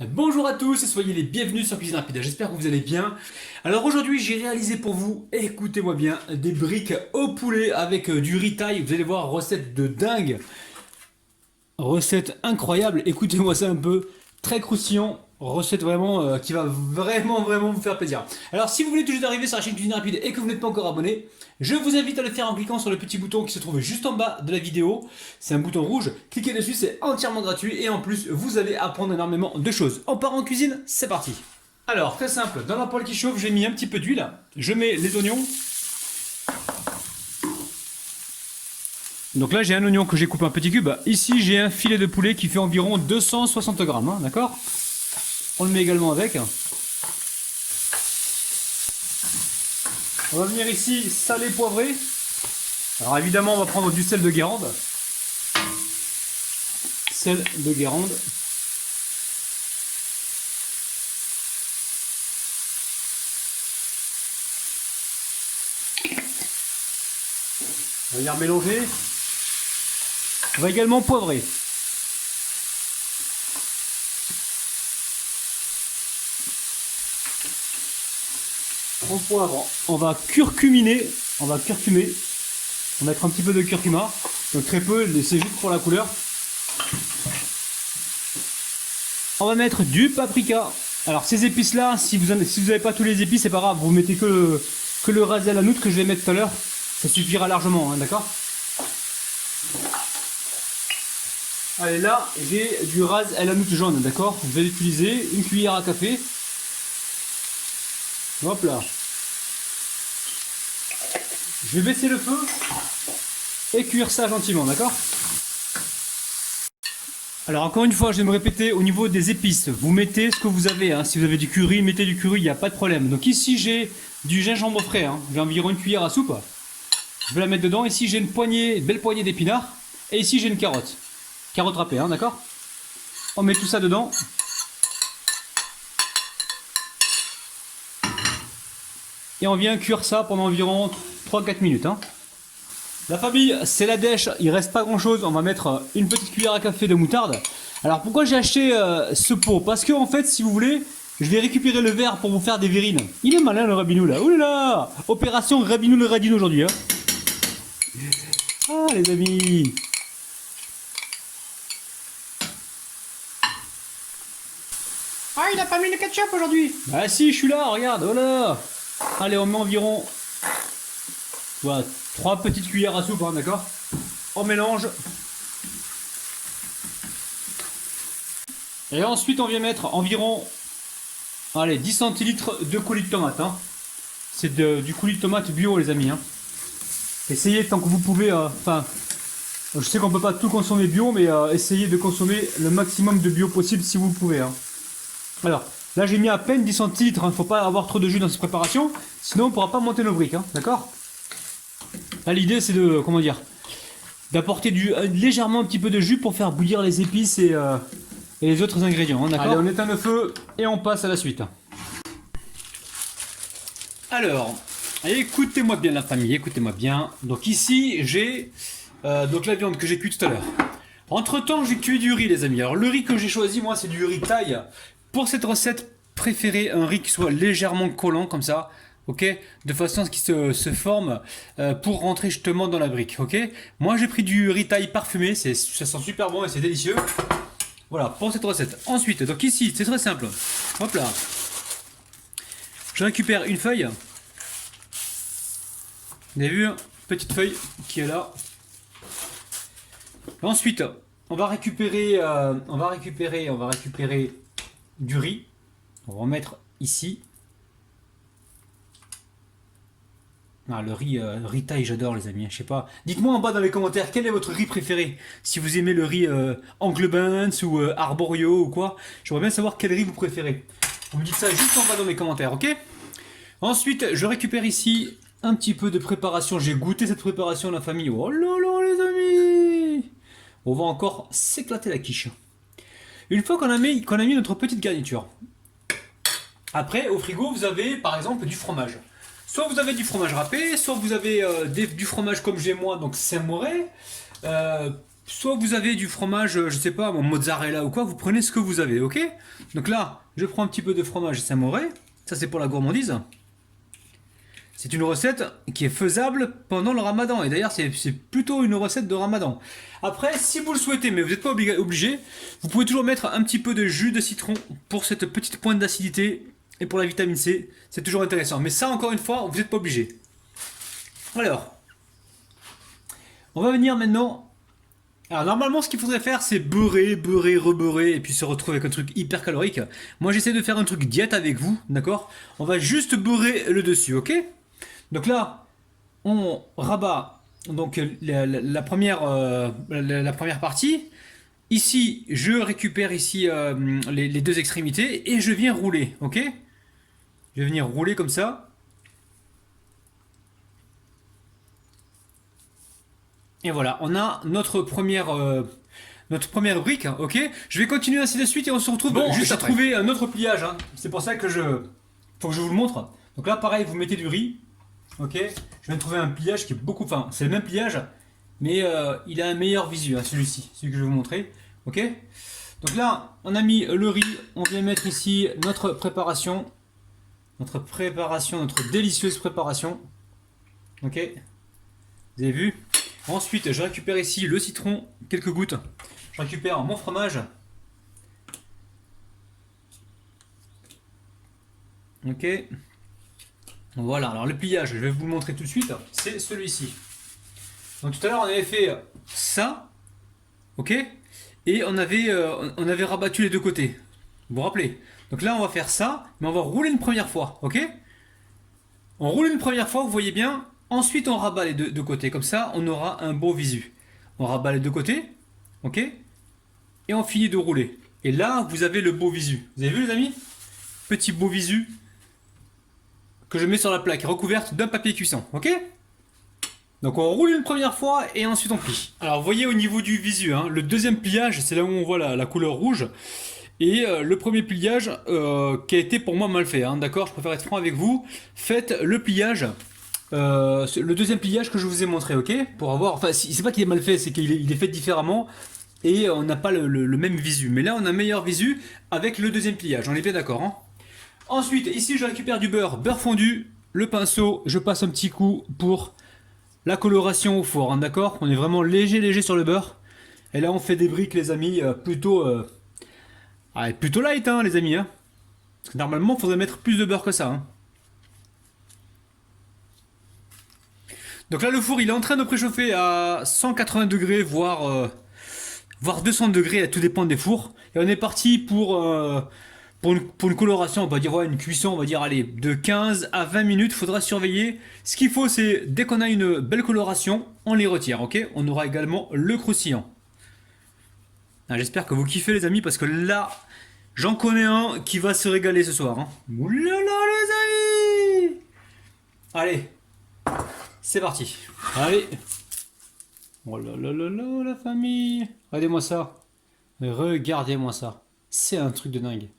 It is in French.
Bonjour à tous et soyez les bienvenus sur Cuisine Rapide, j'espère que vous allez bien. Alors aujourd'hui j'ai réalisé pour vous, écoutez-moi bien, des briques au poulet avec du riz thaï. Vous allez voir, recette de dingue, recette incroyable, écoutez-moi ça un peu, très croustillant, recette vraiment qui va vraiment vous faire plaisir. Alors si vous voulez tout juste arriver sur la chaîne Cuisine Rapide et que vous n'êtes pas encore abonné, je vous invite à le faire en cliquant sur le petit bouton qui se trouve juste en bas de la vidéo. C'est un bouton rouge, cliquez dessus, c'est entièrement gratuit et en plus vous allez apprendre énormément de choses. On part en cuisine, c'est parti. Alors très simple, dans la poêle qui chauffe, j'ai mis un petit peu d'huile, je mets les oignons. Donc là j'ai un oignon que j'ai coupé en petits cubes. Ici j'ai un filet de poulet qui fait environ 260 grammes, hein, d'accord? On le met également avec. On va venir ici saler, poivrer. Alors évidemment on va prendre du sel de Guérande. Sel de Guérande. On va venir mélanger. On va également poivrer. On poivre, on va curcuminer, on va curcumer, on va mettre un petit peu de curcuma, donc très peu, c'est juste pour la couleur. On va mettre du paprika. Alors ces épices là, si vous n'avez pas tous les épices, c'est pas grave, vous mettez que le ras el hanout que je vais mettre tout à l'heure, ça suffira largement, hein, d'accord? Allez, là j'ai du ras el hanout jaune, d'accord? Je vais l'utiliser, une cuillère à café. Hop là. Je vais baisser le feu et cuire ça gentiment, d'accord? Alors encore une fois, je vais me répéter au niveau des épices. Vous mettez ce que vous avez, hein. Si vous avez du curry, mettez du curry, il n'y a pas de problème. Donc ici j'ai du gingembre frais, hein. J'ai environ une cuillère à soupe. Je vais la mettre dedans. Ici j'ai une belle poignée d'épinards. Et ici j'ai une carotte. Carotte râpée, hein, d'accord? On met tout ça dedans. Et on vient cuire ça pendant environ 3-4 minutes. Hein. La famille, c'est la dèche, il reste pas grand chose. On va mettre une petite cuillère à café de moutarde. Alors pourquoi j'ai acheté ce pot? Parce que en fait, si vous voulez, je vais récupérer le verre pour vous faire des verrines. Il est malin le Rabinou là. Ouh là là, opération Rabinou le Radino aujourd'hui. Hein. Ah les amis. Ah il a pas mis le ketchup aujourd'hui. Ah si, je suis là, regarde, voilà. Allez, on met environ voilà, 3 petites cuillères à soupe, hein, d'accord? On mélange. Et ensuite, on vient mettre environ allez, 10 centilitres de coulis de tomate. Hein. C'est du coulis de tomate bio, les amis. Hein. Essayez tant que vous pouvez. Enfin, je sais qu'on peut pas tout consommer bio, mais essayez de consommer le maximum de bio possible si vous le pouvez. Hein. Alors. Là j'ai mis à peine 10 centilitres, il ne faut pas avoir trop de jus dans cette préparation, sinon on ne pourra pas monter nos briques, hein, d'accord? Là l'idée c'est de, comment dire, d'apporter légèrement un petit peu de jus pour faire bouillir les épices et les autres ingrédients, hein, d'accord? Allez, on éteint le feu et on passe à la suite. Alors, écoutez-moi bien la famille, écoutez-moi bien. Donc ici j'ai donc la viande que j'ai cuite tout à l'heure. Entre temps j'ai cuit du riz les amis. Alors le riz que j'ai choisi moi c'est du riz thaï. Pour cette recette, préférez un riz qui soit légèrement collant comme ça, ok, de façon à ce qu'il se forme pour rentrer justement dans la brique, ok. Moi j'ai pris du riz thaï parfumé, ça sent super bon et c'est délicieux. Voilà pour cette recette. Ensuite, donc ici c'est très simple. Hop là, je récupère une feuille. Vous avez vu, petite feuille qui est là. Ensuite, on va récupérer du riz, on va en mettre ici. Ah, le riz thaï, j'adore les amis, je sais pas. Dites-moi en bas dans les commentaires quel est votre riz préféré. Si vous aimez le riz Anglebans ou Arborio ou quoi, j'aimerais bien savoir quel riz vous préférez. Vous me dites ça juste en bas dans les commentaires, ok? Ensuite, je récupère ici un petit peu de préparation. J'ai goûté cette préparation la famille. Oh là là les amis, on va encore s'éclater la quiche. Une fois qu'on a mis notre petite garniture, après au frigo vous avez par exemple du fromage. Soit vous avez du fromage râpé, soit vous avez du fromage comme j'ai moi, donc Saint-Moré. soit vous avez du fromage, je sais pas, mozzarella ou quoi, vous prenez ce que vous avez, ok? Donc là, je prends un petit peu de fromage Saint-Mauré. Ça, c'est pour la gourmandise. C'est une recette qui est faisable pendant le ramadan. Et d'ailleurs, c'est plutôt une recette de ramadan. Après, si vous le souhaitez, mais vous n'êtes pas obligé, vous pouvez toujours mettre un petit peu de jus de citron pour cette petite pointe d'acidité et pour la vitamine C. C'est toujours intéressant. Mais ça, encore une fois, vous n'êtes pas obligé. Alors, on va venir maintenant. Alors normalement, ce qu'il faudrait faire, c'est beurrer, beurrer, rebeurrer, et puis se retrouver avec un truc hyper calorique. Moi, j'essaie de faire un truc diète avec vous, d'accord? On va juste beurrer le dessus, ok? Donc là, on rabat donc la première partie. Ici, je récupère ici les deux extrémités et je viens rouler, ok? Je vais venir rouler comme ça. Et voilà, on a notre première brique, ok? Je vais continuer ainsi de suite et on se retrouve juste à trouver un autre pliage. Hein. C'est pour ça que faut que je vous le montre. Donc là, pareil, vous mettez du riz, ok? Je viens de trouver un pliage qui est beaucoup, enfin, c'est le même pliage, mais il a un meilleur visu, hein, celui que je vais vous montrer, ok? Donc là, on a mis le riz, on vient mettre ici notre délicieuse préparation, ok? Vous avez vu? Ensuite, je récupère ici le citron, quelques gouttes. Je récupère mon fromage. Ok. Voilà, alors le pliage, je vais vous le montrer tout de suite. C'est celui-ci. Donc tout à l'heure, on avait fait ça. Ok. Et on avait rabattu les deux côtés. Vous vous rappelez? Donc là, on va faire ça, mais on va rouler une première fois. Ok. On roule une première fois, vous voyez bien. Ensuite, on rabat les deux côtés. Comme ça, on aura un beau visu. On rabat les deux côtés. Ok. Et on finit de rouler. Et là, vous avez le beau visu. Vous avez vu, les amis? Petit beau visu que je mets sur la plaque, recouverte d'un papier cuisson. Ok. Donc, on roule une première fois et ensuite on plie. Alors, vous voyez au niveau du visu, hein, le deuxième pliage, c'est là où on voit la couleur rouge. Et le premier pliage qui a été pour moi mal fait, hein, d'accord? Je préfère être franc avec vous. Faites le pliage, le deuxième pliage que je vous ai montré, ok? Pour avoir, enfin, c'est pas qu'il est mal fait, c'est qu'il est fait différemment et on n'a pas le même visu. Mais là, on a un meilleur visu avec le deuxième pliage, on est bien d'accord, hein? Ensuite, ici, je récupère du beurre fondu, le pinceau, je passe un petit coup pour la coloration au four, hein, d'accord? On est vraiment léger sur le beurre. Et là, on fait des briques, les amis, plutôt light, hein, les amis. Hein. Parce que normalement, il faudrait mettre plus de beurre que ça. Hein. Donc là, le four, il est en train de préchauffer à 180 degrés, voire 200 degrés, tout dépend des fours. Et on est parti pour une coloration, on va dire, ouais, une cuisson, on va dire, allez, de 15 à 20 minutes. Il faudra surveiller. Ce qu'il faut, c'est, dès qu'on a une belle coloration, on les retire, ok? On aura également le croustillant. J'espère que vous kiffez, les amis, parce que là, j'en connais un qui va se régaler ce soir. Hein. Oulala, les amis! Allez, c'est parti. Allez. Oh là là là là, la famille. Regardez-moi ça. Regardez-moi ça. C'est un truc de dingue.